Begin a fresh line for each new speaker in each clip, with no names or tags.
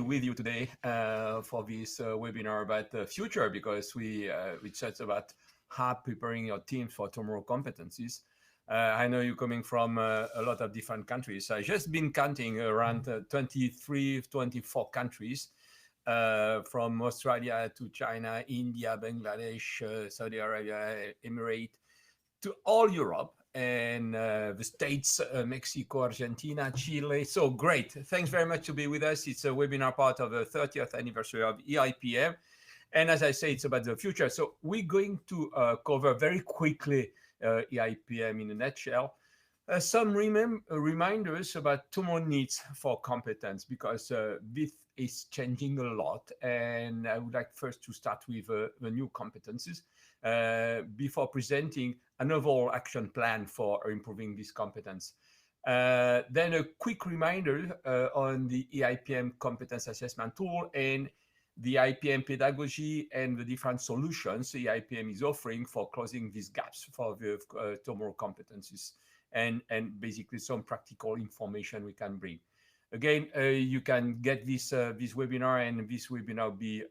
with you today for this webinar about the future because we chat about how preparing your teams for tomorrow competencies. I know you're coming from a lot of different countries. I just been counting around 23, 24 countries from Australia to China, India, Bangladesh, Saudi Arabia, Emirate, to all Europe and the States, Mexico, Argentina, Chile. So great. Thanks very much to be with us. It's a webinar part of the 30th anniversary of EIPM. And as I say, it's about the future. So we're going to cover very quickly EIPM in a nutshell. Some reminders about tomorrow needs for competence because this is changing a lot. And I would like first to start with the new competences before presenting an overall action plan for improving this competence. Then a quick reminder on the EIPM competence assessment tool and the EIPM pedagogy and the different solutions EIPM is offering for closing these gaps for the tomorrow competencies and basically some practical information we can bring. Again, you can get this webinar and this webinar be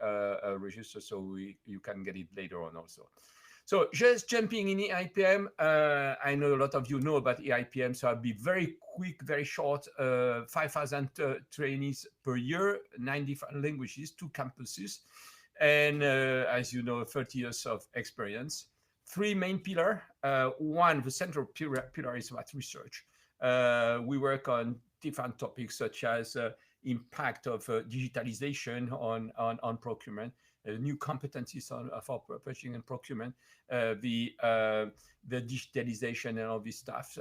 registered so you can get it later on also. So just jumping in EIPM, I know a lot of you know about EIPM, so I'll be very quick, very short, 5,000 trainees per year, 9 different languages, 2 campuses, and as you know, 30 years of experience. 3 main pillars. One, the central pillar is about research. We work on different topics such as impact of digitalization on procurement, new competencies for purchasing and procurement, the digitalization and all this stuff,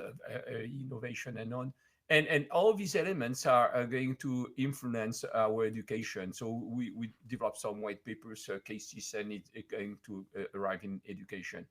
innovation and on. And all these elements are going to influence our education. So we develop some white papers, cases, and it's going to arrive in education.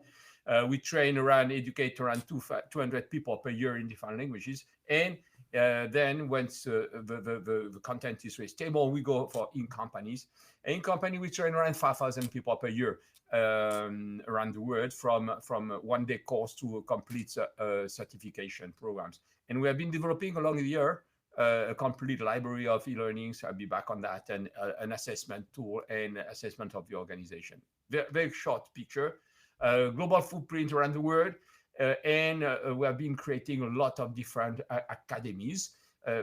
We educate around 200 people per year in different languages. And then once the content is very stable, we go for in companies. In company, we train around 5,000 people per year around the world from 1-day course to complete certification programs. And we have been developing along the year a complete library of e-learnings. I'll be back on that, and an assessment tool and assessment of the organization. Very, very short picture. Global footprint around the world. And we have been creating a lot of different academies.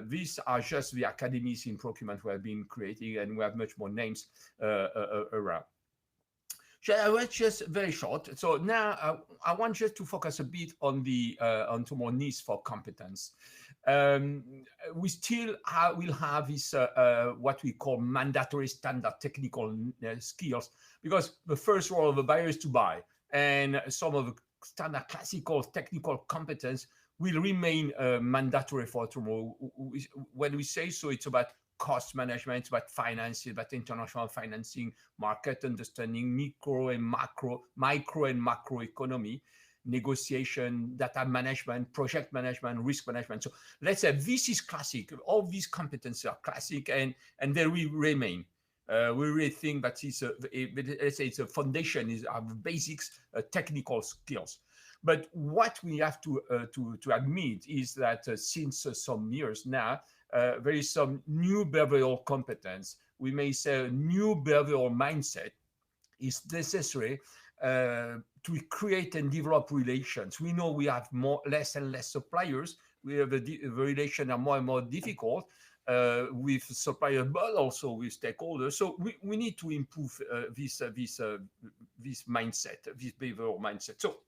These are just the academies in procurement we have been creating, and we have much more names around. So I was just very short. So now I want just to focus a bit on on tomorrow needs for competence. We still will have this what we call mandatory standard technical skills, because the first role of the buyer is to buy, and some of the standard classical technical competence will remain mandatory for tomorrow. When we say so, it's about cost management, it's about finance, it's about international financing, market understanding, micro and macro economy, negotiation, data management, project management, risk management. So let's say this is classic. All these competencies are classic, and they will remain. We really think that let's say it's a foundation, is our basics, technical skills. But what we have to admit is that since some years now, there is some new behavioral competence. We may say a new behavioral mindset is necessary to create and develop relations. We know we have less and less suppliers. We have the relations are more and more difficult with suppliers, but also with stakeholders. So we need to improve this mindset, this behavioral mindset. So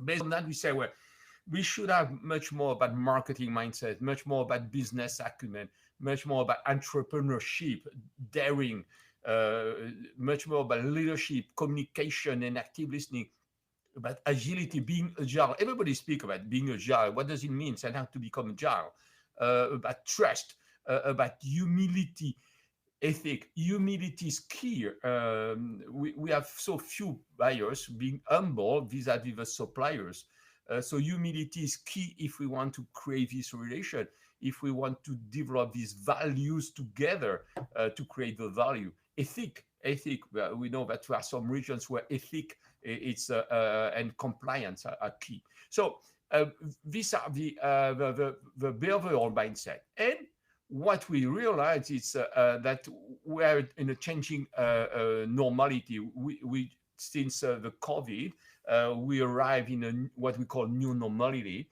based on that, we say, well, we should have much more about marketing mindset, much more about business acumen, much more about entrepreneurship, daring, much more about leadership, communication, and active listening, about agility, being agile. Everybody speaks about being agile. What does it mean? And how to become agile? About trust, about humility, ethic. Humility is key. We have so few buyers being humble vis-a-vis the suppliers. So humility is key if we want to create this relation, if we want to develop these values together to create the value. Ethic, we know that there are some regions where ethic and compliance are key. So these are the behavioral mindset. And what we realize is that we are in a changing normality. We since the COVID, we arrive in what we call new normality,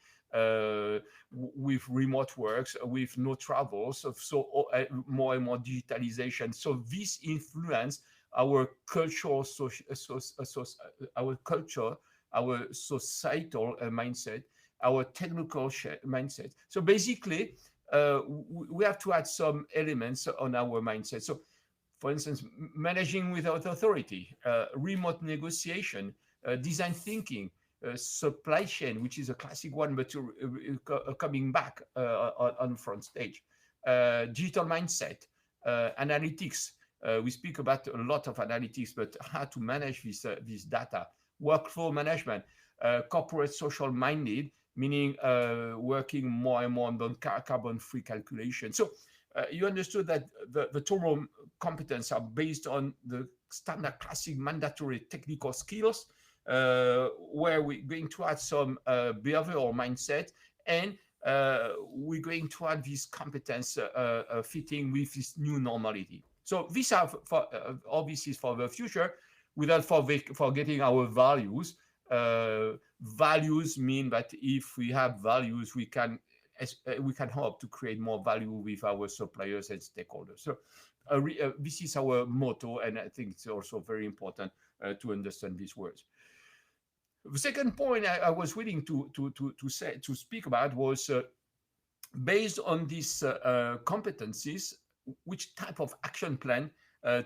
with remote works, with no travels, so more and more digitalization. So this influence our cultural, our culture, our societal mindset, our technical mindset. So basically, we have to add some elements on our mindset. So, for instance, managing without authority, remote negotiation, design thinking, supply chain, which is a classic one, but coming back on front stage, digital mindset, analytics. We speak about a lot of analytics, but how to manage this data, workflow management, corporate social minded, meaning working more and more on carbon-free calculation. So you understood that the total competence are based on the standard classic mandatory technical skills, where we're going to add some behavioral mindset, and we're going to add this competence fitting with this new normality. So these are all this is for the future, without forgetting our values. Values mean that if we have values, we can hope to create more value with our suppliers and stakeholders. So this is our motto, and I think it's also very important to understand these words. The second point I was willing to speak about was based on these competencies, which type of action plan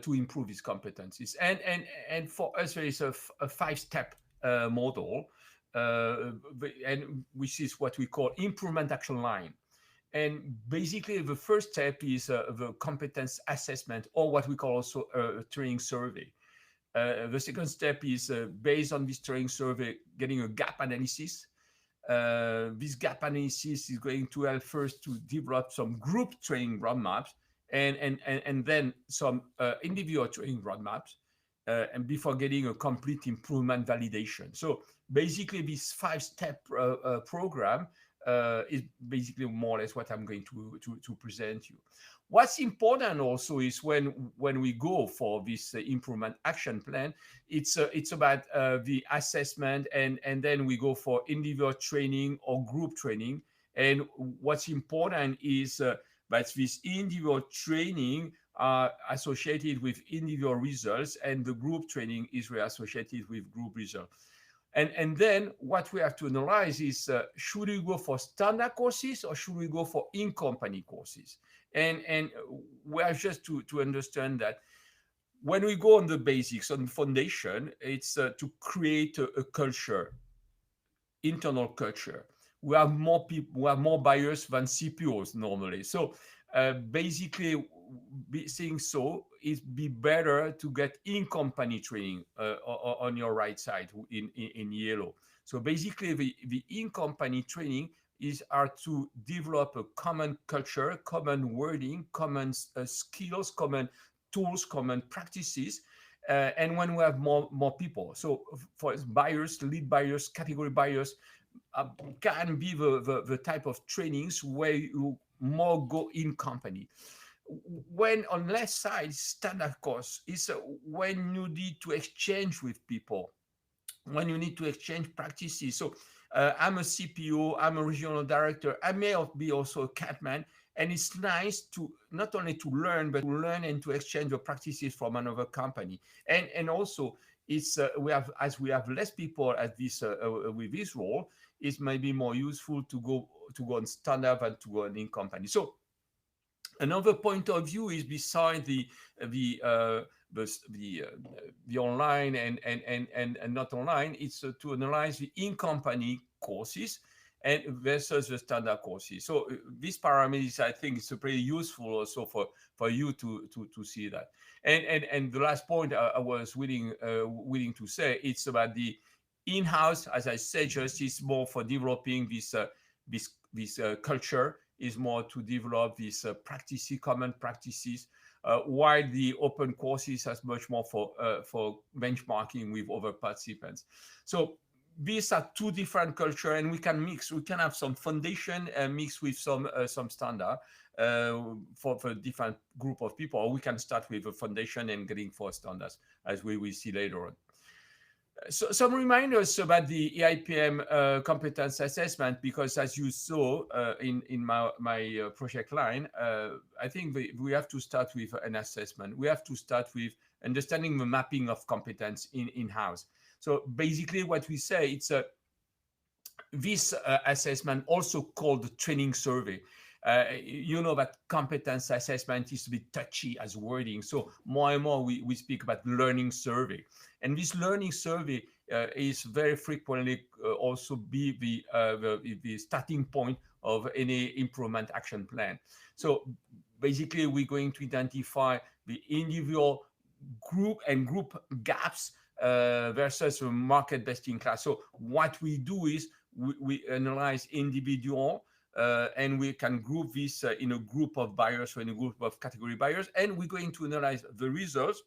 to improve these competencies. And for us, there is a 5-step model, and which is what we call improvement action line. And basically, the first step is the competence assessment, or what we call also a training survey. The second step is based on this training survey, getting a gap analysis. This gap analysis is going to help first to develop some group training roadmaps, and then some individual training roadmaps, and before getting a complete improvement validation. So basically, this 5-step program is basically more or less what I'm going to present you. What's important also is when we go for this improvement action plan, it's about the assessment, and then we go for individual training or group training. And what's important is that this individual training are associated with individual results, and the group training is associated with group results. And then what we have to analyze is, should we go for standard courses or should we go for in-company courses? And we have just to understand that when we go on the basics, on the foundation, it's to create a culture, internal culture. We have more people, we have more buyers than CPOs normally. So basically, saying so, it'd be better to get in-company training on your right side in yellow. So basically, the in-company training are to develop a common culture, common wording, common skills, common tools, common practices. And when we have more people, so for buyers, lead buyers, category buyers, can be the type of trainings where you more go in company. When on left side, standard course is when you need to exchange with people, when you need to exchange practices. So I'm a CPO, I'm a regional director, I may be also a catman, and it's nice to not only to learn, but to learn and to exchange the practices from another company. And also, it's we have less people at this with this role, it might be more useful to go on standard than to go on in company. So another point of view is beside the online and not online, it's to analyze the in-company courses and versus the standard courses. So these parameters, I think, is pretty useful also for you to see that. And the last point I was willing to say, it's about the in-house, as I said, just is more for developing this culture, is more to develop these common practices, while the open courses has much more for benchmarking with other participants. So these are two different culture, and we can mix. We can have some foundation mixed with some standard for different group of people, or we can start with a foundation and getting for standards, as we will see later on. So some reminders about the EIPM competence assessment, because as you saw in my project line, I think we have to start with an assessment. We have to start with understanding the mapping of competence in-house. So basically what we say, it's this assessment, also called the training survey. You know that competence assessment is a bit touchy as wording. So more and more we speak about learning survey. And this learning survey is very frequently also be the starting point of any improvement action plan. So basically we're going to identify the individual group gaps versus market best in class. So what we do is we analyze individual and we can group this in a group of buyers or in a group of category buyers, and we're going to analyze the results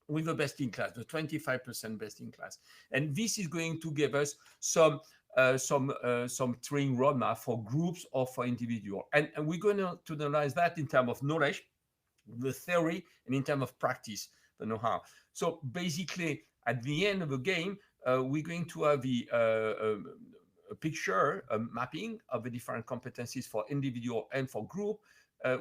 with the best in class, the 25% best in class. And this is going to give us some training roadmap for groups or for individual. And we're going to analyze that in terms of knowledge, the theory, and in terms of practice, the know-how. So basically, at the end of the game, we're going to have a picture, a mapping of the different competencies for individual and for group,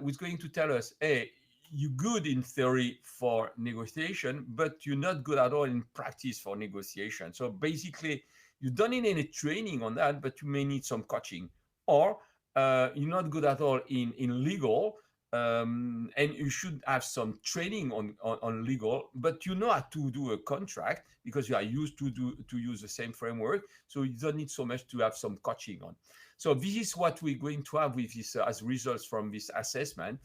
which is going to tell us, hey, you're good in theory for negotiation, but you're not good at all in practice for negotiation. So basically, you don't need any training on that, but you may need some coaching. Or you're not good at all in legal, and you should have some training on legal, but you know how to do a contract because you are used to use the same framework, so you don't need so much to have some coaching on. So this is what we're going to have with this as results from this assessment.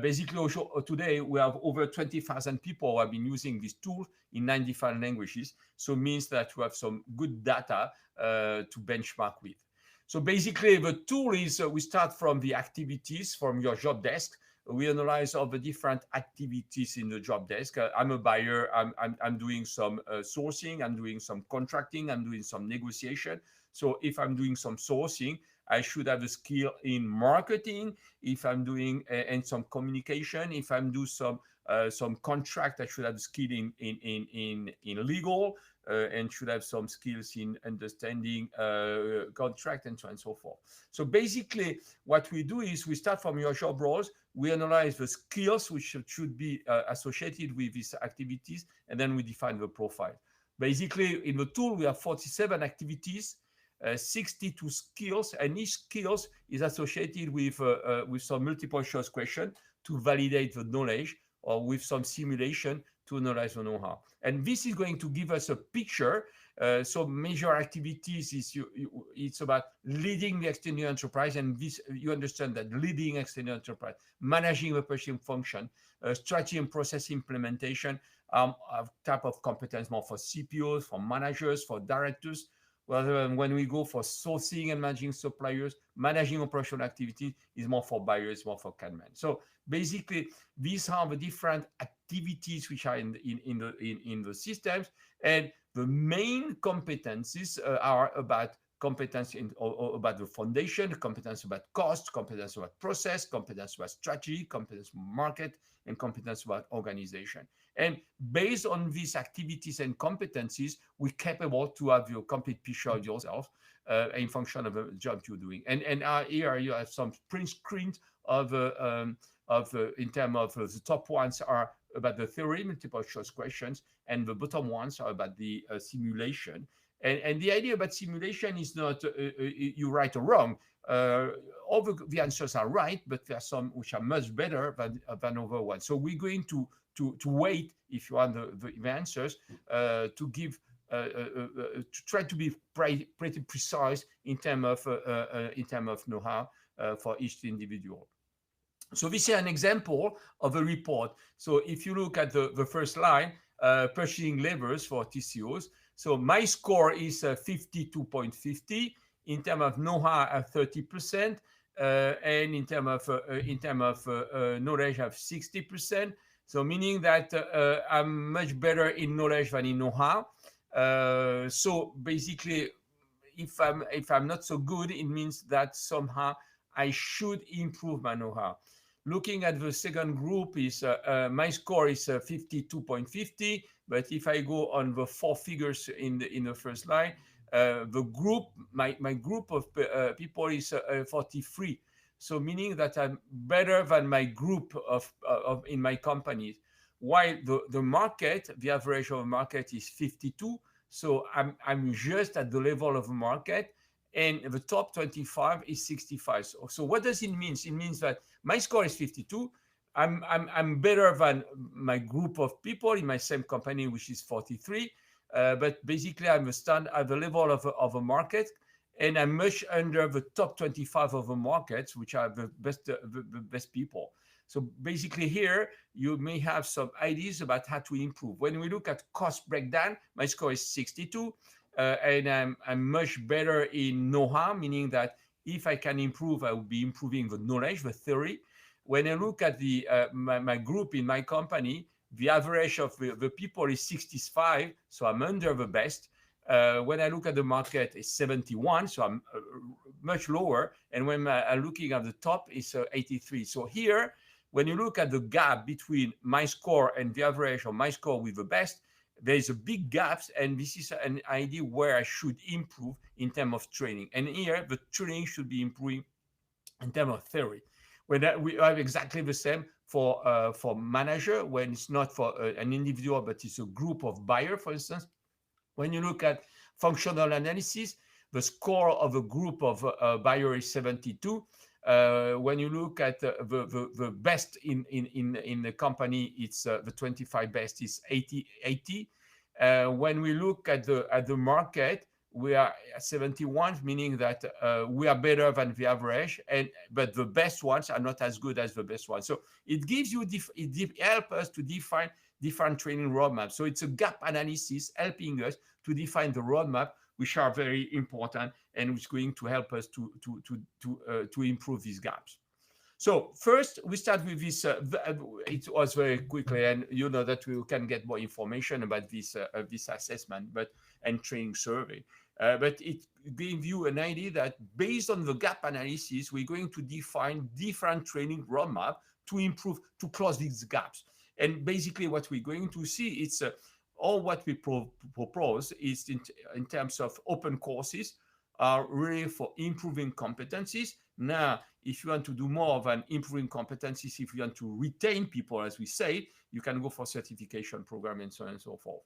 Basically, today we have over 20,000 people who have been using this tool in 9 different languages, so it means that we have some good data to benchmark with. So basically, the tool is we start from the activities from your job desk. We analyze all the different activities in the job desk. I'm a buyer. I'm doing some sourcing. I'm doing some contracting. I'm doing some negotiation. So if I'm doing some sourcing, I should have a skill in marketing. If I'm doing and some communication, if I'm doing some contract, I should have skill in legal. And should have some skills in understanding contract and so on and so forth. So basically, what we do is we start from your job roles, we analyze the skills which should be associated with these activities, and then we define the profile. Basically, in the tool, we have 47 activities, 62 skills, and each skills is associated with some multiple choice question to validate the knowledge, or with some simulation to analyze the know-how. And this is going to give us a picture. So major activities is it's about leading the external enterprise, and this you understand that leading external enterprise, managing the purchasing function, strategy and process implementation, type of competence more for CPOs, for managers, for directors. Well, when we go for sourcing and managing suppliers, managing operational activity is more for buyers, more for CADMAN. So basically, these are the different activities which are in the systems, and the main competencies are about competence about the foundation, competence about cost, competence about process, competence about strategy, competence about market, and competence about organization. And based on these activities and competencies, we're capable to have your complete picture of yourself in function of the job you're doing. And here you have some print screens of in terms of the top ones are about the theory, multiple choice questions, and the bottom ones are about the simulation. And the idea about simulation is not you right or wrong. All the answers are right, but there are some which are much better than other ones. So we're going to wait, if you want the answers, to give to try to be pretty precise in terms of know-how for each individual. So this is an example of a report. So if you look at the first line, purchasing levers for TCOs. So my score is 52.50 in terms of know-how at 30%, and in terms of knowledge of 60%. So meaning that I'm much better in knowledge than in know-how. So basically, if I'm not so good, it means that somehow I should improve my know-how. Looking at the second group is my score is 52.50, but if I go on the four figures in the first line, the group my group of people is 43. So meaning that I'm better than my group of in my company. While the market, the average of the market is 52. So I'm just at the level of the market, and the top 25 is 65. So what does it mean? It means that my score is 52. I'm better than my group of people in my same company, which is 43. But basically, I'm a stand at the level of a market, and I'm much under the top 25 of the markets, which are the best people. So basically, here you may have some ideas about how to improve. When we look at cost breakdown, my score is 62, and I'm much better in know-how, meaning that if I can improve, I will be improving the knowledge, the theory. When I look at my group in my company, the average of the people is 65, so I'm under the best. When I look at the market, it's 71, so I'm much lower. And when I'm looking at the top, it's 83. So here, when you look at the gap between my score and the average of my score with the best, there is a big gap, and this is an idea where I should improve in terms of training. And here, the training should be improving in terms of theory. When we have exactly the same for manager, when it's not for an individual, but it's a group of buyer, for instance. When you look at functional analysis, the score of a group of buyer is 72. When you look at the best in the company, it's the 25 best is 80. When we look at the market, we are at 71, meaning that we are better than the average, but the best ones are not as good as the best ones. So it gives you it helps us to define different training roadmaps. So it's a gap analysis helping us to define the roadmap, which are very important and which is going to help us to improve these gaps. So first, we start with this. It was very quickly, and you know that we can get more information about this assessment, and training survey. But it gives you an idea that based on the gap analysis, we're going to define different training roadmap to improve, to close these gaps. And basically, what we're going to see, it's all what we propose is in terms of open courses are really for improving competencies. Now, if you want to do more than improving competencies, if you want to retain people, as we say, you can go for certification program and so on and so forth.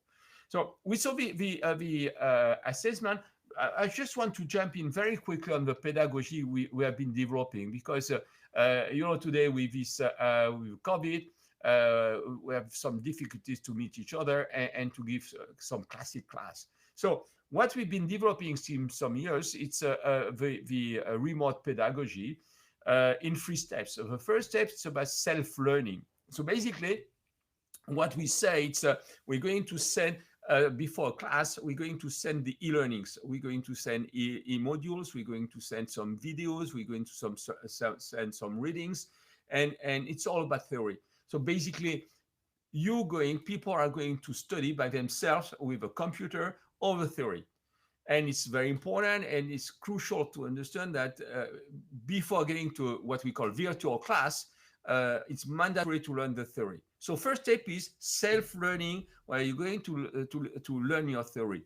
So we saw the assessment. I just want to jump in very quickly on the pedagogy we have been developing, because today with this with COVID, we have some difficulties to meet each other and to give some classic class. So what we've been developing since some years, it's the remote pedagogy in 3 steps. So the first step is about self-learning. So basically, what we say, it's we're going to send before class, we're going to send the e-learnings. We're going to send e-modules. We're going to send some videos. We're going to send some readings, and it's all about theory. So basically, people are going to study by themselves with a computer all the theory. And it's very important, and it's crucial to understand that before getting to what we call virtual class, it's mandatory to learn the theory. So first step is self-learning, where you're going to learn your theory.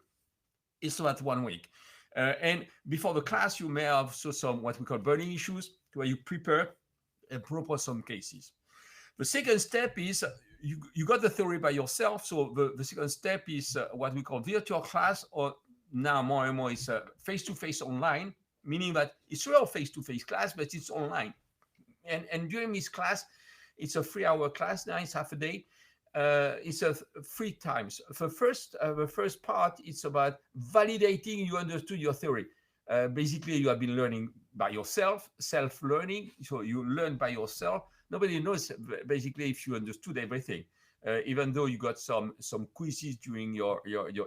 It's about 1 week. And before the class, you may have some what we call burning issues, where you prepare and propose some cases. The second step is you got the theory by yourself. So the second step is what we call virtual class, or now more and more is face-to-face online, meaning that it's real face-to-face class, but it's online. And during this class, it's a 3-hour class. Now it's half a day. It's 3 times. The first part, it's about validating you understood your theory. Basically, you have been learning by yourself, self-learning. So you learn by yourself. Nobody knows basically if you understood everything, even though you got some quizzes during your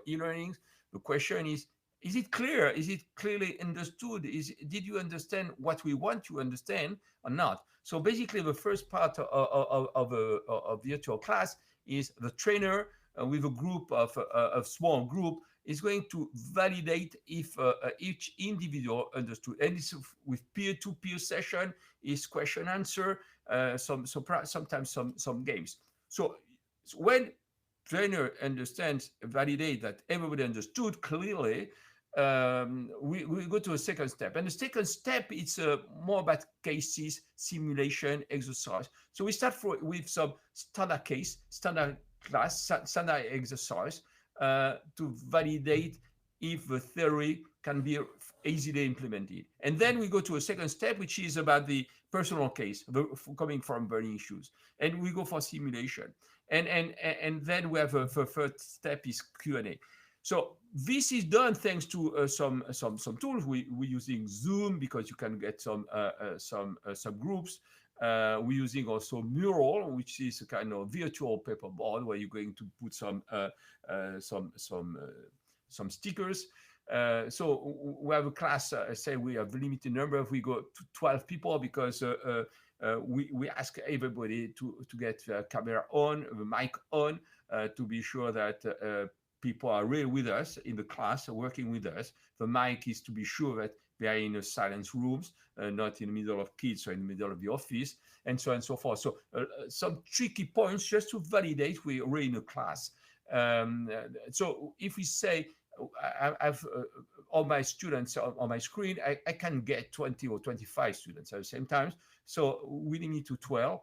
e-learnings. The question is it clear? Is it clearly understood? Did you understand what we want to understand or not? So basically, the first part of virtual class is the trainer with a group of a small group is going to validate if each individual understood. And it's with peer-to-peer session, is question answer, sometimes some games. So when trainer understands, validate that everybody understood clearly, we go to a second step. And the second step, it's more about cases, simulation, exercise. So we start with some standard case, standard class, standard exercise to validate if the theory can be easily implemented. And then we go to a second step, which is about the personal case coming from burning issues. And we go for simulation. And then we have the third step is Q&A. So this is done thanks to some tools. We're using Zoom because you can get some subgroups. We're using also Mural, which is a kind of virtual paperboard where you're going to put some stickers. So we have a class. Say we have a limited number. If we go to 12 people, because we ask everybody to get the camera on, the mic on, to be sure that people are really with us in the class, working with us. The mic is to be sure that they are in a silent rooms, not in the middle of kids or in the middle of the office, and so on and so forth. So some tricky points just to validate we're in a class. So if we say, I've all my students on my screen, I can get 20 or 25 students at the same time. So we limit to 12.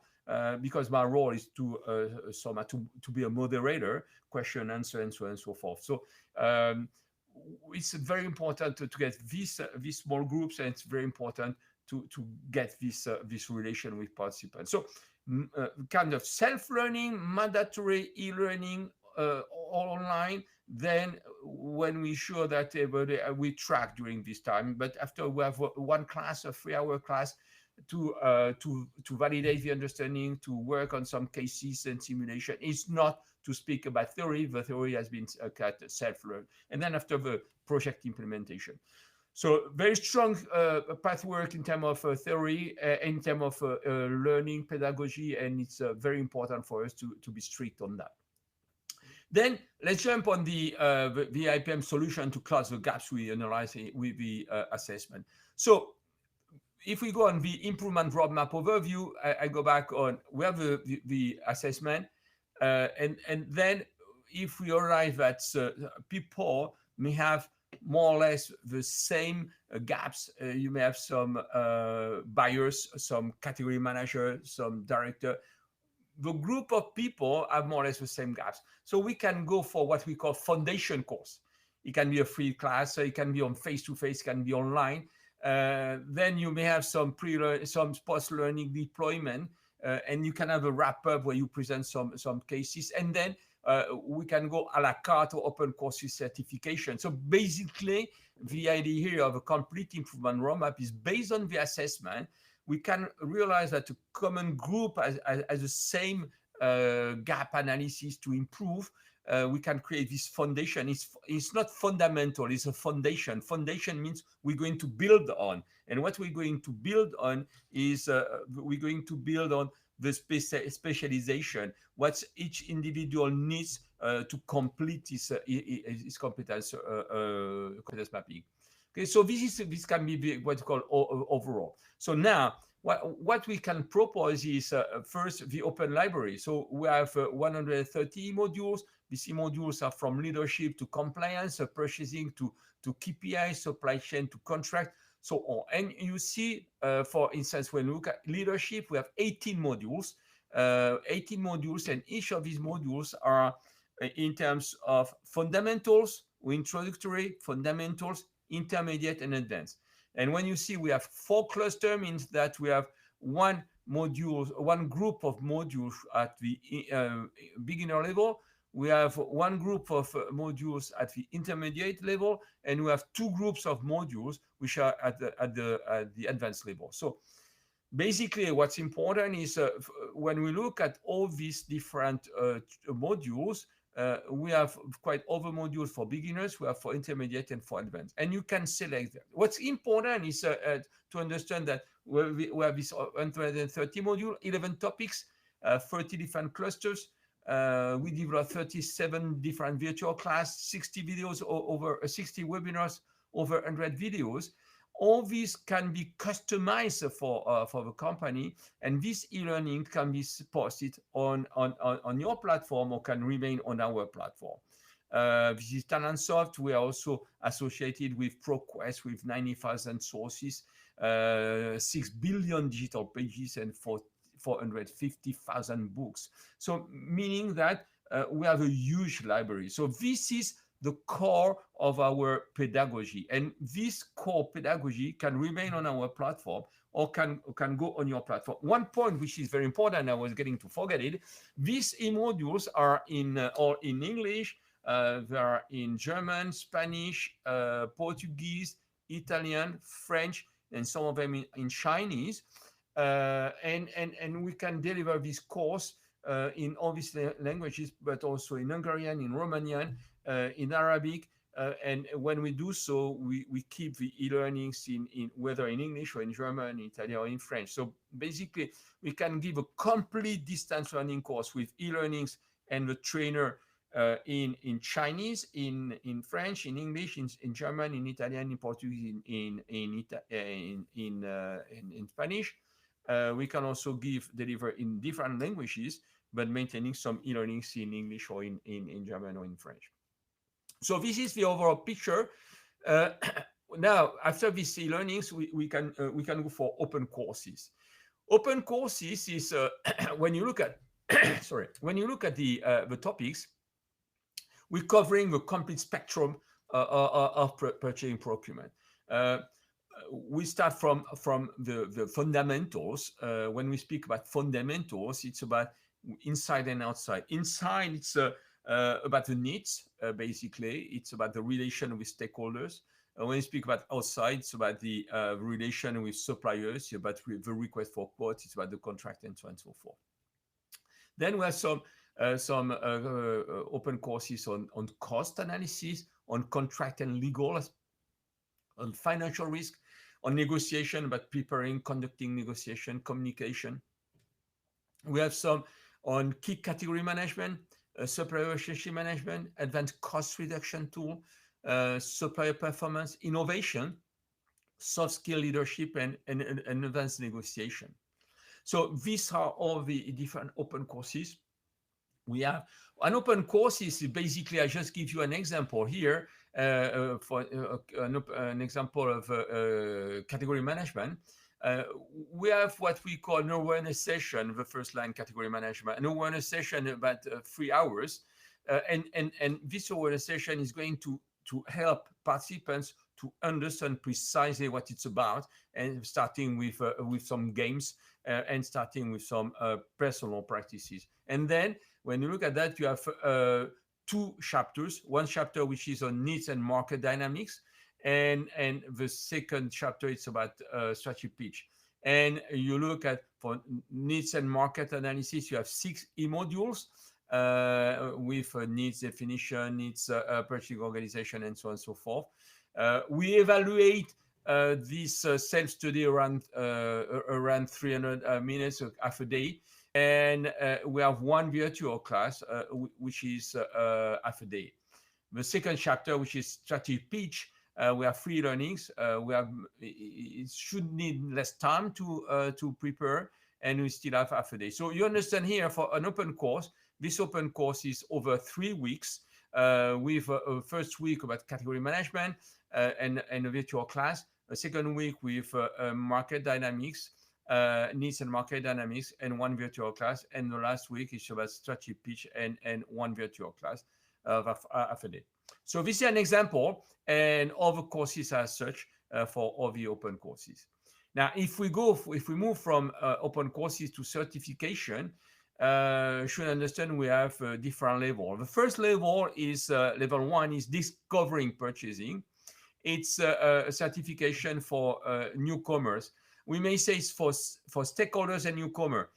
Because my role is to be a moderator, question, answer, and so on and so forth. So it's very important to get these small groups, and it's very important to get this relation with participants. So kind of self-learning, mandatory e-learning, all online. Then when we sure that we track during this time, but after we have one class, a 3-hour class, to validate the understanding, to work on some cases and simulation. It's not to speak about theory. The theory has been self-learned. And then after the project implementation. So very strong pathwork in terms of theory, in terms of learning pedagogy, and it's very important for us to be strict on that. Then let's jump on the EIPM solution to close the gaps we analyze with the assessment. So if we go on the improvement roadmap overview, I go back on, we have the assessment, and then if we arrive at people may have more or less the same gaps. You may have some buyers, some category manager, some director. The group of people have more or less the same gaps. So we can go for what we call foundation course. It can be a free class, it can be on face-to-face, it can be online. Then you may have some post-learning deployment, and you can have a wrap-up where you present some cases, and then we can go a la carte or open courses certification. So basically, the idea here of a complete improvement roadmap is based on the assessment. We can realize that a common group has the same gap analysis to improve. We can create this foundation. It's not fundamental, it's a foundation. Foundation means we're going to build on. And what we're going to build on is we're going to build on the specialization, what each individual needs to complete his competence mapping. Okay, so this can be what you call overall. So now, what we can propose is first the open library. So we have 130 modules. These modules are from leadership to compliance, purchasing to KPI, supply chain to contract, so on. And you see, for instance, when we look at leadership, we have 18 modules, and each of these modules are in terms of fundamentals, introductory, fundamentals, intermediate, and advanced. And when you see we have 4 clusters, means that we have one group of modules at the beginner level. We have one group of modules at the intermediate level, and we have 2 groups of modules which are at the advanced level. So basically, what's important is when we look at all these different modules, we have quite other modules for beginners, we have for intermediate and for advanced, and you can select them. What's important is to understand that we have this 130 module, 11 topics, 30 different clusters. We developed 37 different virtual class, 60 videos over 60 webinars, over 100 videos. All these can be customized for the company, and this e-learning can be posted on your platform or can remain on our platform. This is Talentsoft. We are also associated with ProQuest with 90,000 sources, 6 billion digital pages, and 450,000 books. So meaning that we have a huge library. So this is the core of our pedagogy. And this core pedagogy can remain on our platform or can go on your platform. One point which is very important, I was getting to forget it, these e-modules are all in English, they are in German, Spanish, Portuguese, Italian, French, and some of them in Chinese. And we can deliver this course in all these languages, but also in Hungarian, in Romanian, in Arabic. And when we do so, we keep the e-learnings in whether in English or in German, in Italian, or in French. So basically, we can give a complete distance learning course with e-learnings and the trainer in Chinese, in French, in English, in German, in Italian, in Portuguese, in Spanish. We can also deliver in different languages, but maintaining some e-learnings in English or in German or in French. So this is the overall picture. Now, after these e-learnings, we can go for open courses. Open courses is when you look at when you look at the topics, we're covering the complete spectrum of purchasing procurement. We start from the fundamentals. When we speak about fundamentals, it's about inside and outside. Inside, it's about the needs, basically. It's about the relation with stakeholders. When you speak about outside, it's about the relation with suppliers, about the request for quotes, it's about the contract, and so on and so forth. Then we have some open courses on cost analysis, on contract and legal, on financial risk, on negotiation, about preparing, conducting negotiation, communication. We have some on key category management, supplier relationship management, advanced cost reduction tool, supplier performance, innovation, soft skill leadership, and advanced negotiation. So these are all the different open courses. We have an open course is basically, I just give you an example here for an example of category management. We have what we call an awareness session, the first line category management, an awareness session about 3 hours. And this awareness session is going to help participants to understand precisely what it's about, and starting with some games and starting with some personal practices. And then when you look at that, you have 2 chapters. One chapter which is on needs and market dynamics, and the second chapter it's about strategy pitch. And you look at for needs and market analysis, you have 6 e-modules with needs definition, needs purchasing organization, and so on and so forth. We evaluate this self-study around 300 minutes, half a day. And we have 1 virtual class, which is half a day. The second chapter, which is strategy pitch, we have 3 learnings. It should need less time to prepare, and we still have half a day. So you understand here, for an open course, this open course is over 3 weeks, with a first week about category management and a virtual class, a second week with market dynamics, needs and market dynamics, and 1 virtual class, and the last week is about strategy pitch and 1 virtual class of half a day. So this is an example, and all the courses are such for all the open courses. Now, if we move from open courses to certification, you should understand we have different levels. The first level is level 1 is discovering purchasing. It's a certification for newcomers. We may say it's for stakeholders and newcomer.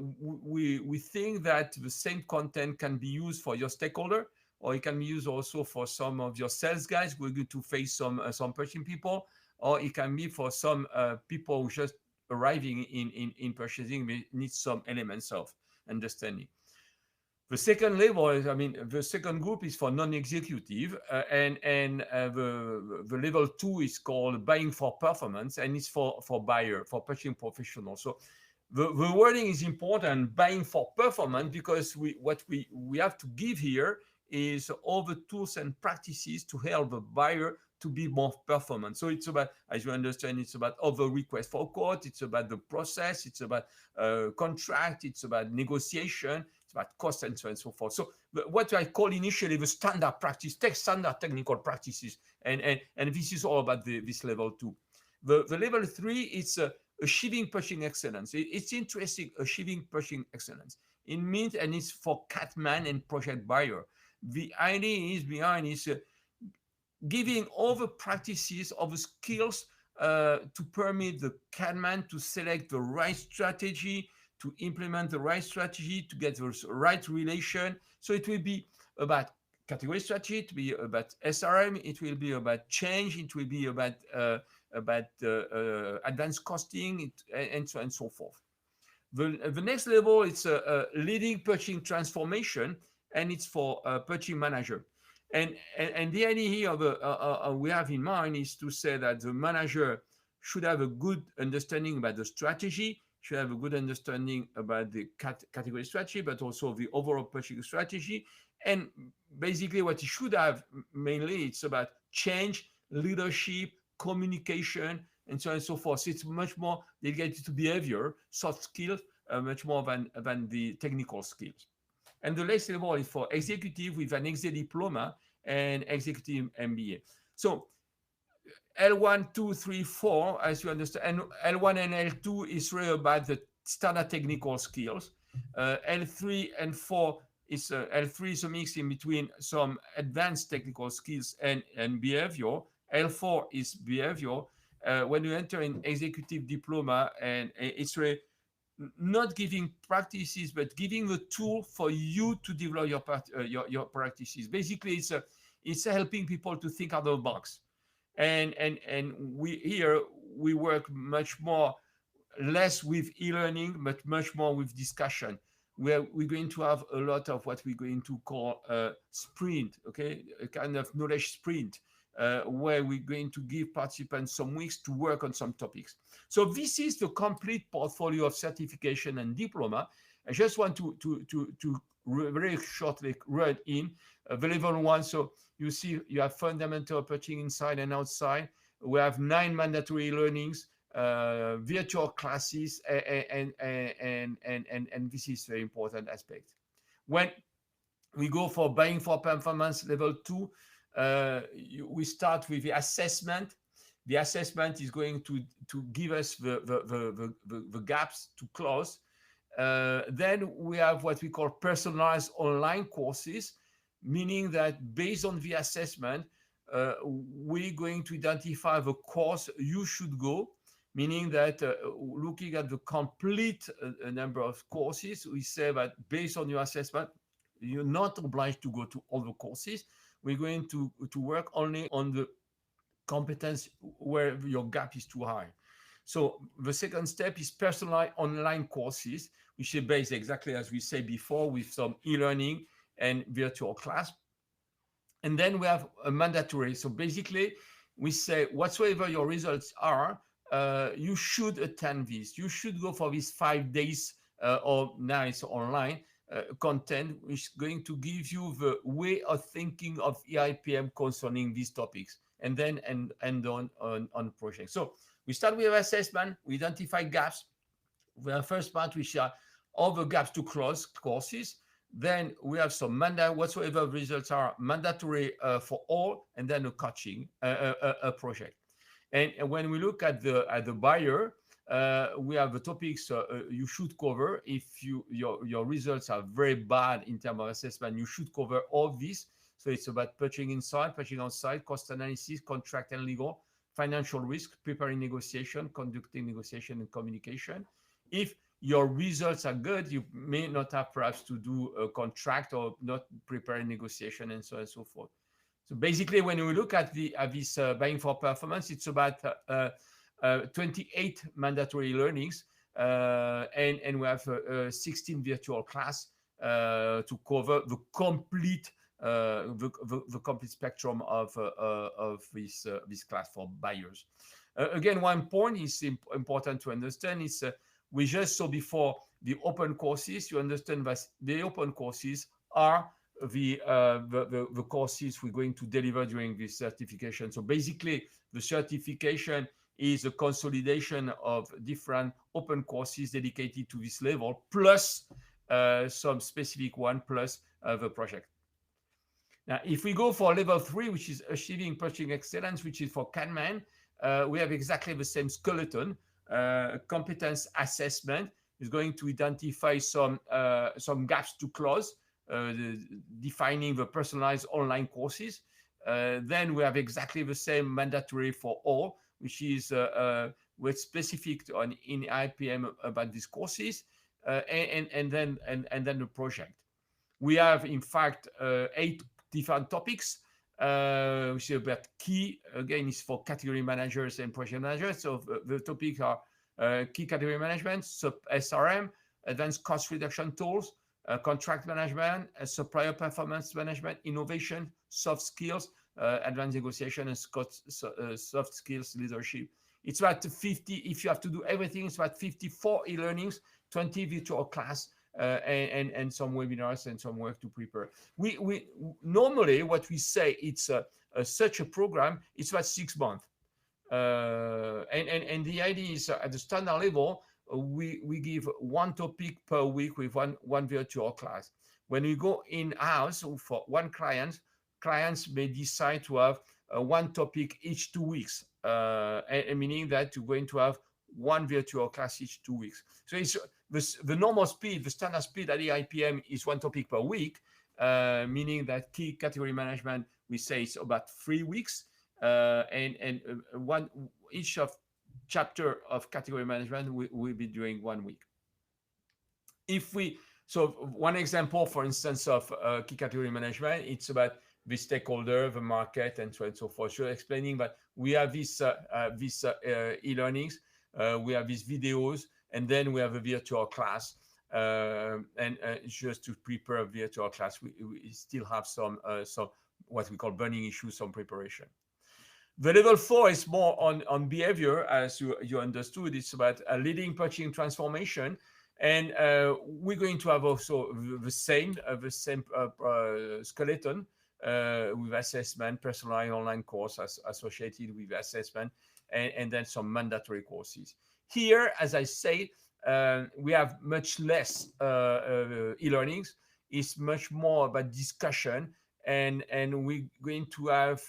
We think that the same content can be used for your stakeholder, or it can be used also for some of your sales guys who are going to face some purchasing people, or it can be for some people who just arriving in purchasing, need some elements of understanding. The second level is, the second group is for non-executive, the level 2 is called buying for performance, and it's for buyer, for purchasing professionals. So the wording is important, buying for performance, because what we have to give here is all the tools and practices to help the buyer to be more performant. So it's about, as you understand, it's about other request for quote, it's about the process, it's about contract, it's about negotiation, it's about cost, and so on and so forth. So what I call initially the standard practice, standard technical practices, and this is all about this level 2. The level 3 is achieving purchasing excellence. It's interesting, achieving purchasing excellence. It means, and it's for Catman and project buyer. The idea is behind is giving all the practices, all the skills to permit the Catman to select the right strategy, to implement the right strategy, to get the right relation. So it will be about category strategy, it will be about SRM, it will be about change, it will be about advanced costing, and so on and so forth. The next level is leading purchasing transformation, and it's for purchasing manager. And the idea here we have in mind is to say that the manager should have a good understanding about the strategy, should have a good understanding about the category strategy, but also the overall purchasing strategy. And basically what he should have mainly, it's about change, leadership, communication, and so on and so forth. So it's much more dedicated to behavior, soft skills, much more than the technical skills. And the next level is for executive with an exec diploma and executive MBA. So L1, 2, 3, 4, as you understand, and L1 and L2 is really about the standard technical skills. L3 and 4 is L3 is a mix in between some advanced technical skills and behavior. L4 is behavior. When you enter in executive diploma, and it's really not giving practices, but giving the tool for you to develop your practices. Basically, it's helping people to think out of the box. And we work much more, less with e-learning, but much more with discussion, where we're going to have a lot of what we're going to call a sprint, okay, a kind of knowledge sprint, where we're going to give participants some weeks to work on some topics. So this is the complete portfolio of certification and diploma. I just want to very shortly run in the level 1. So you see you have fundamental purchasing inside and outside. We have 9 mandatory learnings, virtual classes, and this is a very important aspect. When we go for buying for performance level 2, we start with the assessment. The assessment is going to give us the gaps to close. Then we have what we call personalized online courses, meaning that based on the assessment, we're going to identify the course you should go, meaning that looking at the complete number of courses, we say that based on your assessment, you're not obliged to go to all the courses. We're going to work only on the competence where your gap is too high. So the second step is personalized online courses, which is based exactly as we said before, with some e-learning and virtual class. And then we have a mandatory. So basically, we say whatsoever your results are, you should attend this. You should go for these 5 days or now it's online content, which is going to give you the way of thinking of EIPM concerning these topics, and then end on projects. So we start with assessment, we identify gaps. The first part, which are all the gaps to close courses. Then we have some whatsoever results are mandatory for all, and then a coaching, a project. And when we look at the buyer, we have the topics you should cover. If your results are very bad in terms of assessment, you should cover all this. So it's about purchasing inside, purchasing outside, cost analysis, contract and legal, financial risk, preparing negotiation, conducting negotiation, and communication. If your results are good, you may not have perhaps to do a contract or not prepare a negotiation, and so on and so forth. So basically, when we look at this buying for performance, it's about 28 mandatory learnings, and we have 16 virtual class, to cover the complete the complete spectrum of this class for buyers. Again, one point is important to understand is we just saw before the open courses. You understand that the open courses are the courses we're going to deliver during this certification. So basically, the certification is a consolidation of different open courses dedicated to this level, plus some specific one, plus the project. Now, if we go for level 3, which is achieving purchasing excellence, which is for Kanban, we have exactly the same skeleton. Competence assessment is going to identify some gaps to close, defining the personalized online courses. Then we have exactly the same mandatory for all, which is with specific in IPM about these courses, and then the project. We have, in fact, 8 different topics, which is about key. Again, is for category managers and project managers. So the topics are key category management, SRM, advanced cost reduction tools, contract management, supplier performance management, innovation, soft skills, advanced negotiation, and soft skills leadership. It's about 50. If you have to do everything, it's about 54 e-learnings, 20 virtual class, and some webinars and some work to prepare. We normally what we say it's such a program. It's about 6 months, and the idea is at the standard level we give one topic per week with one virtual class. When we go in house for one clients may decide to have one topic each 2 weeks, and meaning that you're going to have one virtual class each 2 weeks. So it's the normal speed, the standard speed at EIPM is one topic per week, meaning that key category management, we say it's about 3 weeks, and one each of chapter of category management will be during 1 week. So one example, for instance, of key category management, it's about the stakeholder, the market, and so on and so forth. So explaining that we have this e-learnings, we have these videos, and then we have a virtual class. And just to prepare a virtual class, we still have some what we call burning issues, some preparation. The level 4 is more on behavior, as you understood. It's about a leading purchasing transformation, and we're going to have also the same skeleton with assessment, personalized online course associated with assessment, and then some mandatory courses. Here, as I say, we have much less e-learnings. It's much more about discussion, and we're going to have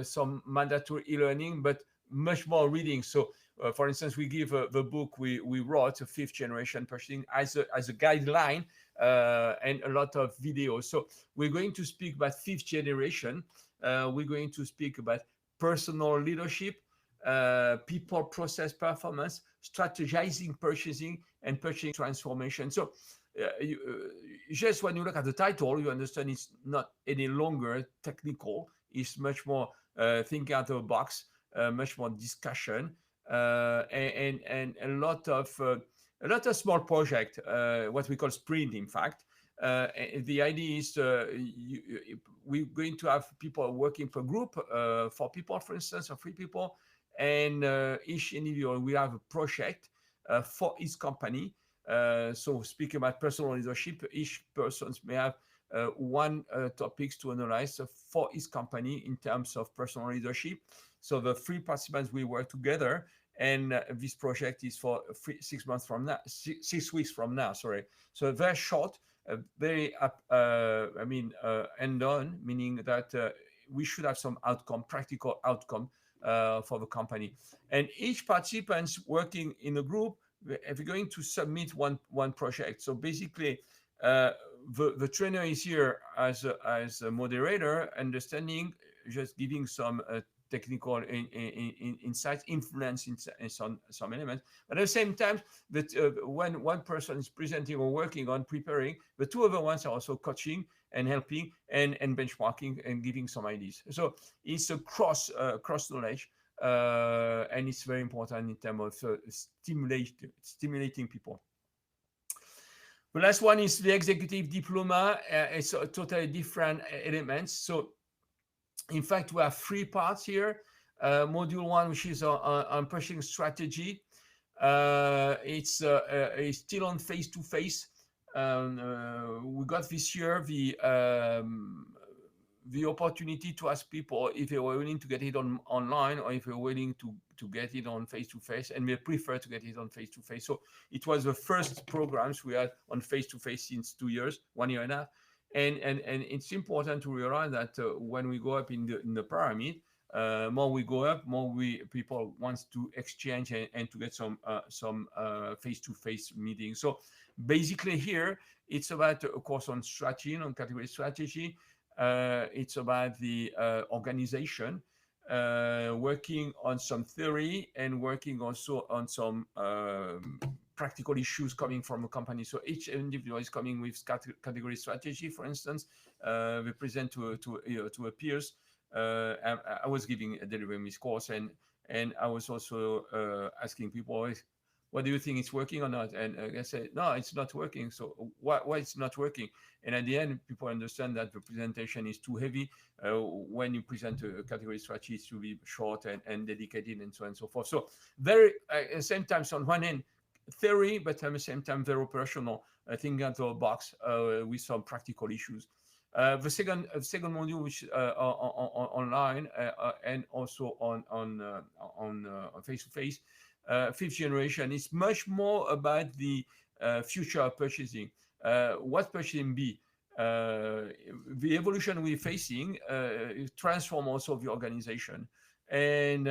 some mandatory e-learning, but much more reading. So, for instance, we give the book we wrote, 5th Generation Purchasing, as a guideline, and a lot of videos. So we're going to speak about 5th generation. We're going to speak about personal leadership, people, process, performance, strategizing purchasing, and purchasing transformation. So just when you look at the title, you understand it's not any longer technical. It's much more thinking out of the box, much more discussion, and a lot of small project, what we call sprint, in fact. The idea is we're going to have people working per group, 4 people, for instance, or 3 people, and each individual we have a project for each company. So speaking about personal leadership, each person may have one topics to analyze for each company in terms of personal leadership. So the 3 participants will work together, and this project is for 6 months from now, 6 weeks from now. Sorry. So very short, very end on, meaning that we should have some outcome, practical outcome for the company. And each participant working in a group, we're going to submit one project. So basically, the trainer is here as a moderator, understanding, just giving some technical insights, influence in some elements. But at the same time, that when one person is presenting or working on preparing, the 2 other ones are also coaching and helping and benchmarking and giving some ideas. So it's a cross knowledge, and it's very important in terms of stimulating people. The last one is the executive diploma. It's a totally different elements. So in fact, we have three parts here. Module one, which is on purchasing strategy. It's still on face-to-face. We got this year the opportunity to ask people if they were willing to get it online or if they were willing to get it on face-to-face, and they prefer to get it on face-to-face. So it was the first programs we had on face-to-face since 2 years, 1 year and a half. And it's important to realize that when we go up in the pyramid, more we go up, more people wants to exchange and to get some face-to-face meetings. So basically here, it's about a course on strategy, on category strategy. It's about the organization, working on some theory and working also on some practical issues coming from a company. So each individual is coming with category strategy. For instance, we present to a peers. I was delivering this course, and I was also asking people, what do you think it's working or not? And I said, no, it's not working. So why it's not working? And at the end, people understand that the presentation is too heavy. When you present a category strategy, it should be short and dedicated and so on and so forth. So very, at the same time, so on one hand, theory, but at the same time, very operational, thinking out of the box with some practical issues. The second module, which online and also on face-to-face, fifth generation, is much more about the future of purchasing. What purchasing be? The evolution we're facing transform also the organization, and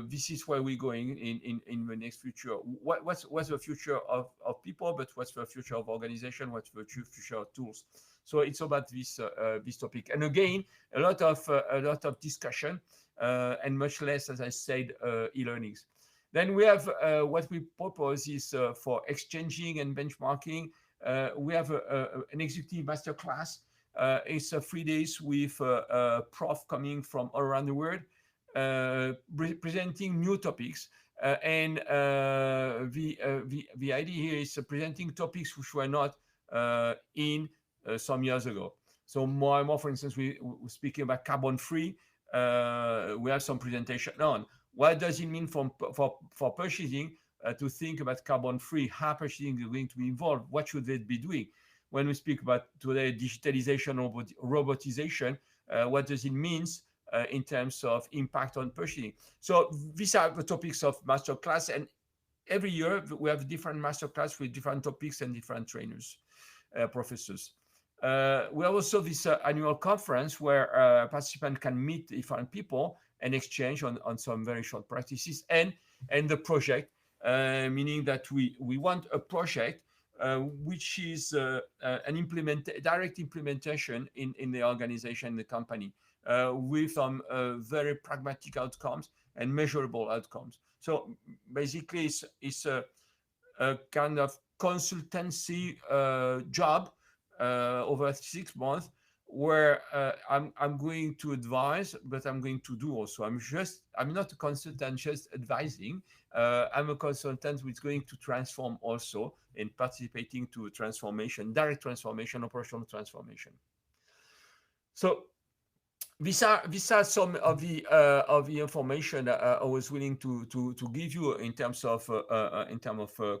this is where we're going in the next future. What's the future of people, but what's the future of organization? What's the future of tools? So it's about this topic, and again, a lot of discussion and much less, as I said, e-learnings. Then we have what we propose is for exchanging and benchmarking. We have an executive masterclass. It's 3 days with prof coming from all around the world, presenting new topics. And the idea here is presenting topics which were not in some years ago. So more and more, for instance, we're speaking about carbon free. We have some presentation on what does it mean for purchasing to think about carbon free, how purchasing is going to be involved, what should they be doing. When we speak about today digitalization, robotization, what does it mean in terms of impact on purchasing. So these are the topics of masterclass, and every year we have different masterclass with different topics and different trainers, professors. We have also this annual conference where participants can meet different people and exchange on some very short practices, and the project, meaning that we want a project which is an direct implementation in the organization, the company, with some very pragmatic outcomes and measurable outcomes. So basically, it's a kind of consultancy job over 6 months, where I'm going to advise, but I'm going to do also. I'm not a consultant just advising. I'm a consultant who's going to transform also and participating to transformation, direct transformation, operational transformation. So these are some of the information I was willing to give you in terms of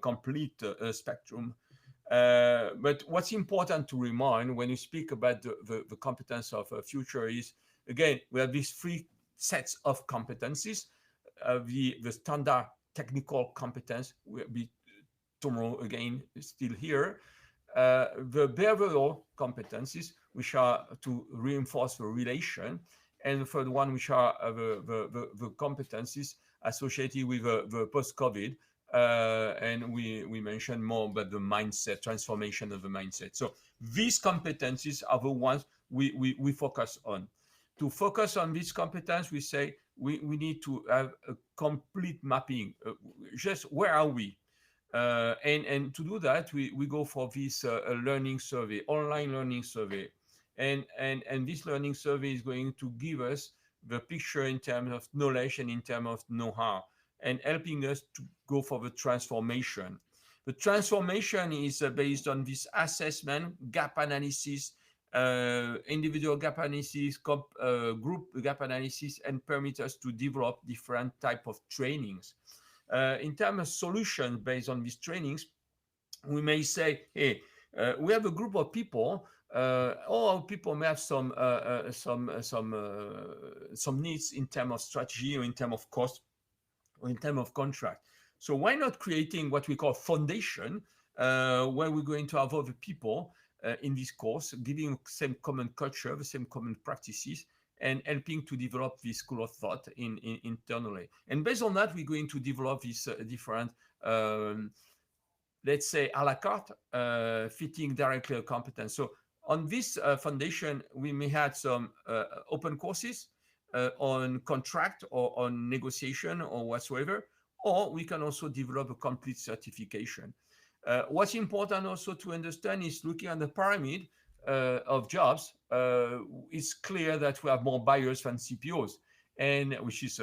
complete spectrum. But what's important to remind when you speak about the competence of future is, again, we have these 3 sets of competencies. The standard technical competence will be tomorrow again, still here. The behavioral competencies, which are to reinforce the relation, and the third one, which are the competencies associated with the post-COVID. And we mentioned more about the mindset, transformation of the mindset. So these competencies are the ones we focus on. To focus on this competence, we say we need to have a complete mapping. Just where are we? And to do that, we go for this learning survey, online learning survey. And this learning survey is going to give us the picture in terms of knowledge and in terms of know-how, and helping us to go for the transformation. The transformation is based on this assessment, gap analysis, individual gap analysis, group gap analysis, and permit us to develop different type of trainings. In terms of solutions based on these trainings, we may say, hey, we have a group of people. All our people may have some needs in terms of strategy or in terms of cost or in terms of contract. So why not creating what we call foundation, where we're going to have other people in this course, giving the same common culture, the same common practices, and helping to develop this school of thought internally. And based on that, we're going to develop these different let's say, a la carte, fitting directly a competence. So on this foundation, we may have some open courses on contract or on negotiation or whatsoever, or we can also develop a complete certification. What's important also to understand is looking at the pyramid of jobs, it's clear that we have more buyers than CPOs, and which is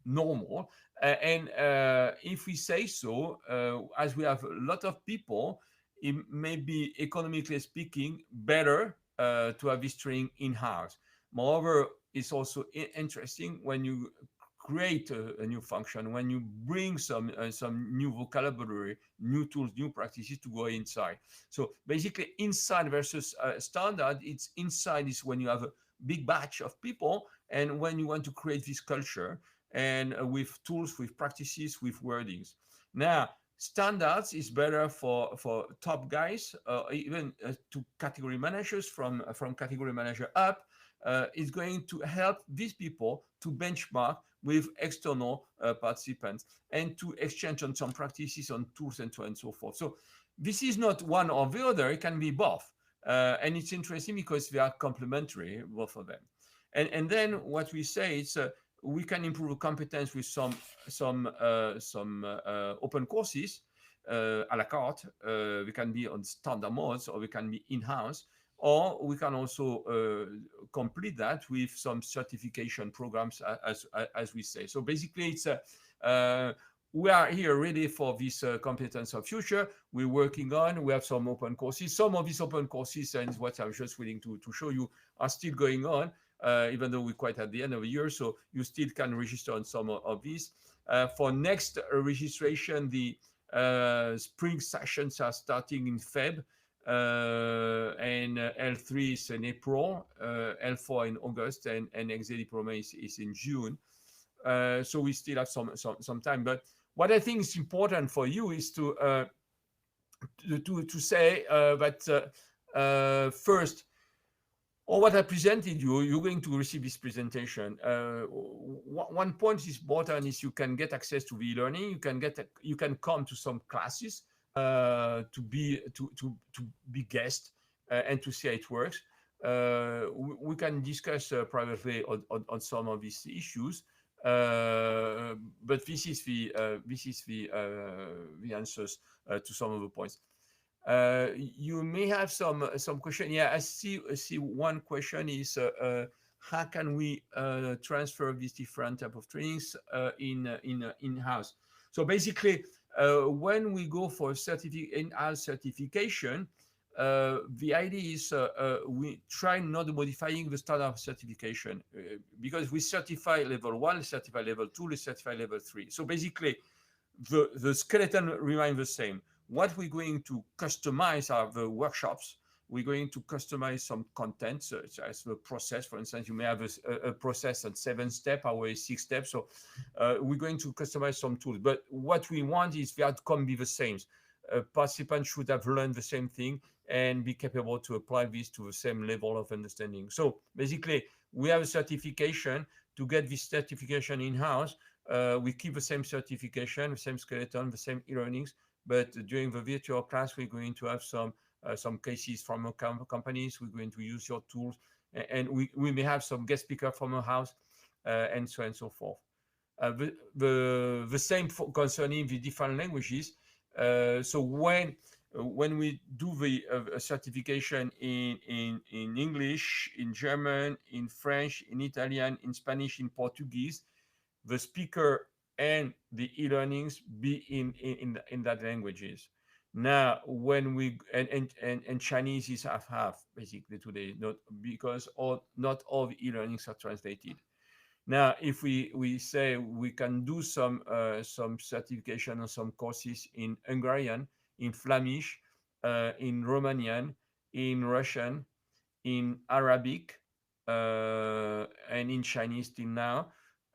normal. And if we say so, as we have a lot of people, it may be economically speaking better to have this training in-house. Moreover, it's also interesting when you create a new function, when you bring some new vocabulary, new tools, new practices to go inside. So basically, inside versus standard, it's inside is when you have a big batch of people, and when you want to create this culture, and with tools, with practices, with wordings. Now, standards is better for top guys, even to category managers, from category manager up. Is going to help these people to benchmark with external participants and to exchange on some practices, on tools, and so on and so forth. So this is not one or the other, it can be both. And it's interesting because they are complementary, both of them. And then what we say is we can improve competence with some open courses a la carte. We can be on standard modes, or we can be in-house, or we can also complete that with some certification programs, as we say. So basically, it's we are here ready for this competence of future. We're working on. We have some open courses. Some of these open courses, and what I'm just willing to show you, are still going on. Even though we're quite at the end of the year, so you still can register on some of these. For next registration, the spring sessions are starting in Feb, and L3 is in April, L4 in August, and XA Diploma is in June. So we still have some time. But what I think is important for you is to say that first, or what I presented you, you're going to receive this presentation. One point is important is you can get access to the e-learning. You can come to some classes to be guest and to see how it works. We can discuss privately on some of these issues. But this is the answers to some of the points. You may have some question. Yeah, I see one question is how can we transfer these different type of trainings in-house? So basically, when we go for in-house certification, the idea is we try not modifying the standard certification because we certify level 1, certify level 2, certify level 3. So basically, the skeleton remains the same. What we're going to customize are the workshops. We're going to customize some content, such as the process. For instance, you may have a process at 7 steps or 6 steps. So we're going to customize some tools. But what we want is the outcome be the same. Participants should have learned the same thing and be capable to apply this to the same level of understanding. So basically, we have a certification. To get this certification in-house, we keep the same certification, the same skeleton, the same e-learnings. But during the virtual class, we're going to have some cases from companies. We're going to use your tools, and we may have some guest speaker from a house, and so on and so forth. The same concerning the different languages. So when we do the certification in English, in German, in French, in Italian, in Spanish, in Portuguese, the speaker and the e-learnings be in that languages. Now, when we and Chinese is half basically today, not because not all the e-learnings are translated. Now, if we say we can do some certification or some courses in Hungarian, in Flemish, in Romanian, in Russian, in Arabic, and in Chinese till now.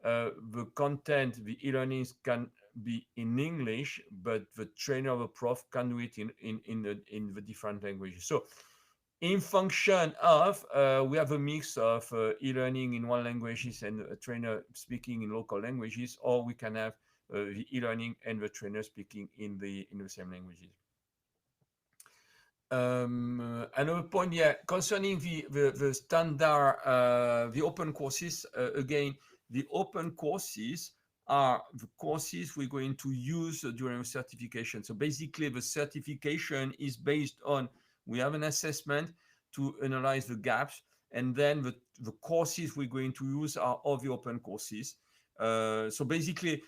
The content, the e-learnings can be in English, but the trainer or the prof can do it in the different languages. So in function of, we have a mix of e-learning in one languages and a trainer speaking in local languages, or we can have the e-learning and the trainer speaking in the same languages. Another point, yeah, concerning the standard, the open courses, again, the open courses are the courses we're going to use during certification. So basically, the certification is based on, we have an assessment to analyze the gaps, and then the courses we're going to use are all the open courses. So basically,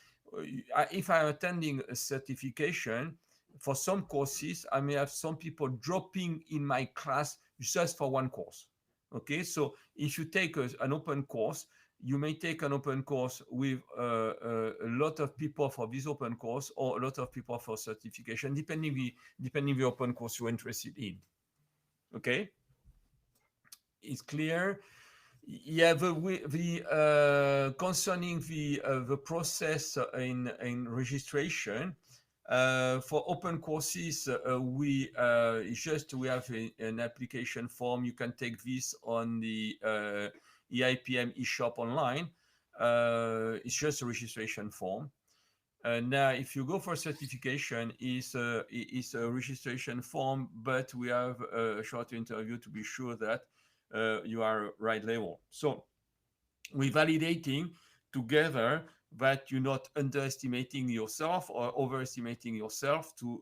if I'm attending a certification, for some courses, I may have some people dropping in my class just for one course. Okay, so if you take an open course, you may take an open course with a lot of people for this open course, or a lot of people for certification, depending the open course you're interested in. Okay, it's clear. Yeah, concerning the process in registration, for open courses, we have an application form. You can take this on the EIPM eShop online. It's just a registration form. Now, if you go for certification, it's a registration form, but we have a short interview to be sure that you are right level. So we're validating together that you're not underestimating yourself or overestimating yourself to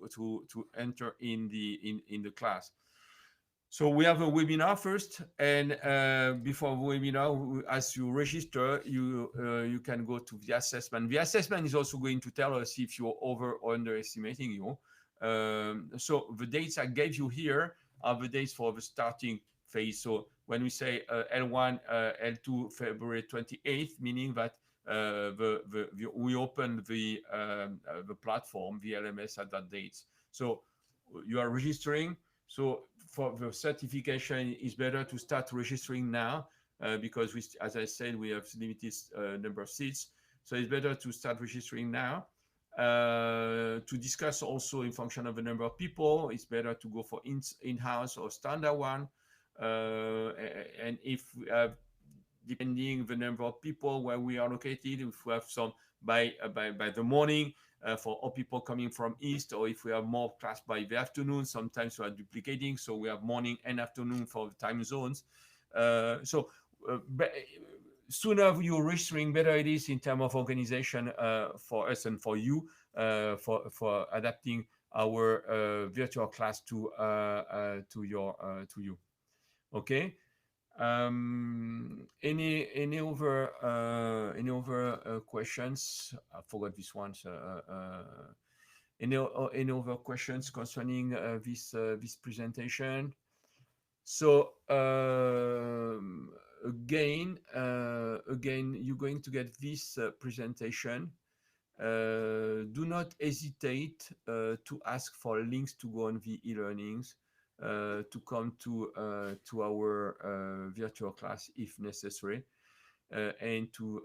enter in the class. So we have a webinar first, and before the webinar, as you register, you can go to the assessment. The assessment is also going to tell us if you're over or underestimating you. So the dates I gave you here are the dates for the starting phase. So when we say L1, L2, February 28th, meaning that we open the platform, the LMS at that date. So you are registering. So for the certification, it's better to start registering now because, as I said, we have limited number of seats. So it's better to start registering now. To discuss also in function of the number of people, it's better to go for in-house or standard one. And if we have, depending the number of people where we are located, if we have some by the morning for all people coming from east, or if we have more class by the afternoon, sometimes we are duplicating, so we have morning and afternoon for the time zones. Sooner you're registering, better it is in terms of organization for us and for you, for adapting our virtual class to you. Okay. Any other questions? I forgot this one. Any other questions concerning this presentation? So again, you're going to get this presentation. Do not hesitate to ask for links to go on the e-learnings. To come to our virtual class if necessary, and to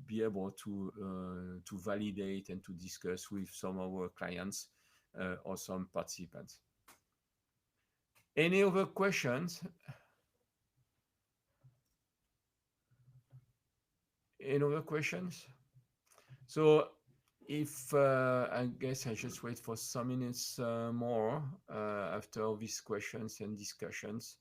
be able to validate and to discuss with some of our clients or some participants. Any other questions? Any other questions? So if I guess I just wait for some minutes more after all these questions and discussions.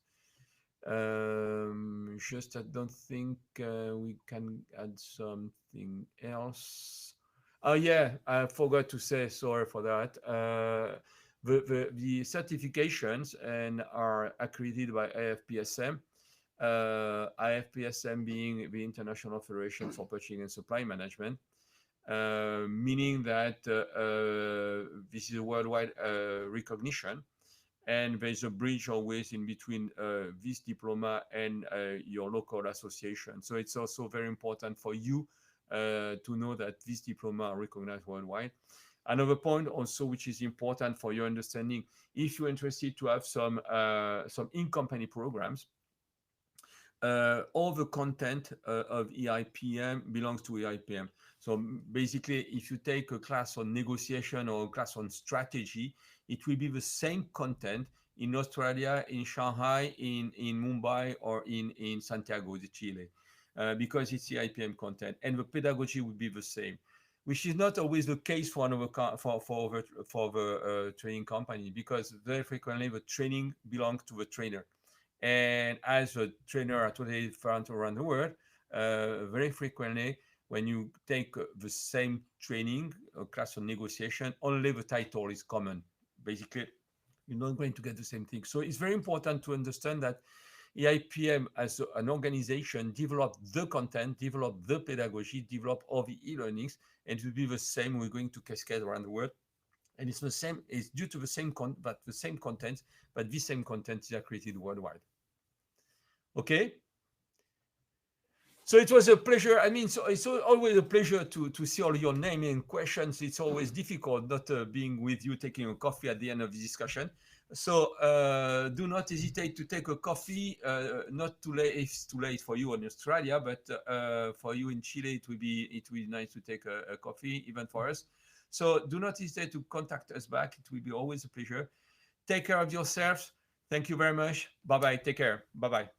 Just I don't think we can add something else. Oh yeah, I forgot to say, sorry for that. The certifications and are accredited by EIPM. EIPM being the International Federation for Purchasing and Supply Management. meaning that this is a worldwide recognition, and there's a bridge always in between this diploma and your local association. So it's also very important for you to know that this diploma are recognized worldwide. Another point also, which is important for your understanding, if you're interested to have some in-company programs, all the content of EIPM belongs to EIPM. So basically, if you take a class on negotiation or a class on strategy, it will be the same content in Australia, in Shanghai, in Mumbai, or in Santiago de Chile, because it's EIPM content, and the pedagogy will be the same, which is not always the case for another for the training company, because very frequently the training belongs to the trainer. And as a trainer are totally different around the world, very frequently, when you take the same training, a class on negotiation, only the title is common. Basically, you're not going to get the same thing. So it's very important to understand that EIPM as an organization develop the content, develop the pedagogy, develop all the e-learnings, and it will be the same. We're going to cascade around the world. And it's the same, it's due to the same content, but this same content is created worldwide. Okay. So it was a pleasure. I mean, so it's always a pleasure to see all your name and questions. It's always difficult not being with you, taking a coffee at the end of the discussion. So do not hesitate to take a coffee. Not too late. If it's too late for you in Australia, but for you in Chile, it will be nice to take a coffee, even for us. So do not hesitate to contact us back. It will be always a pleasure. Take care of yourselves. Thank you very much. Bye bye. Take care. Bye bye.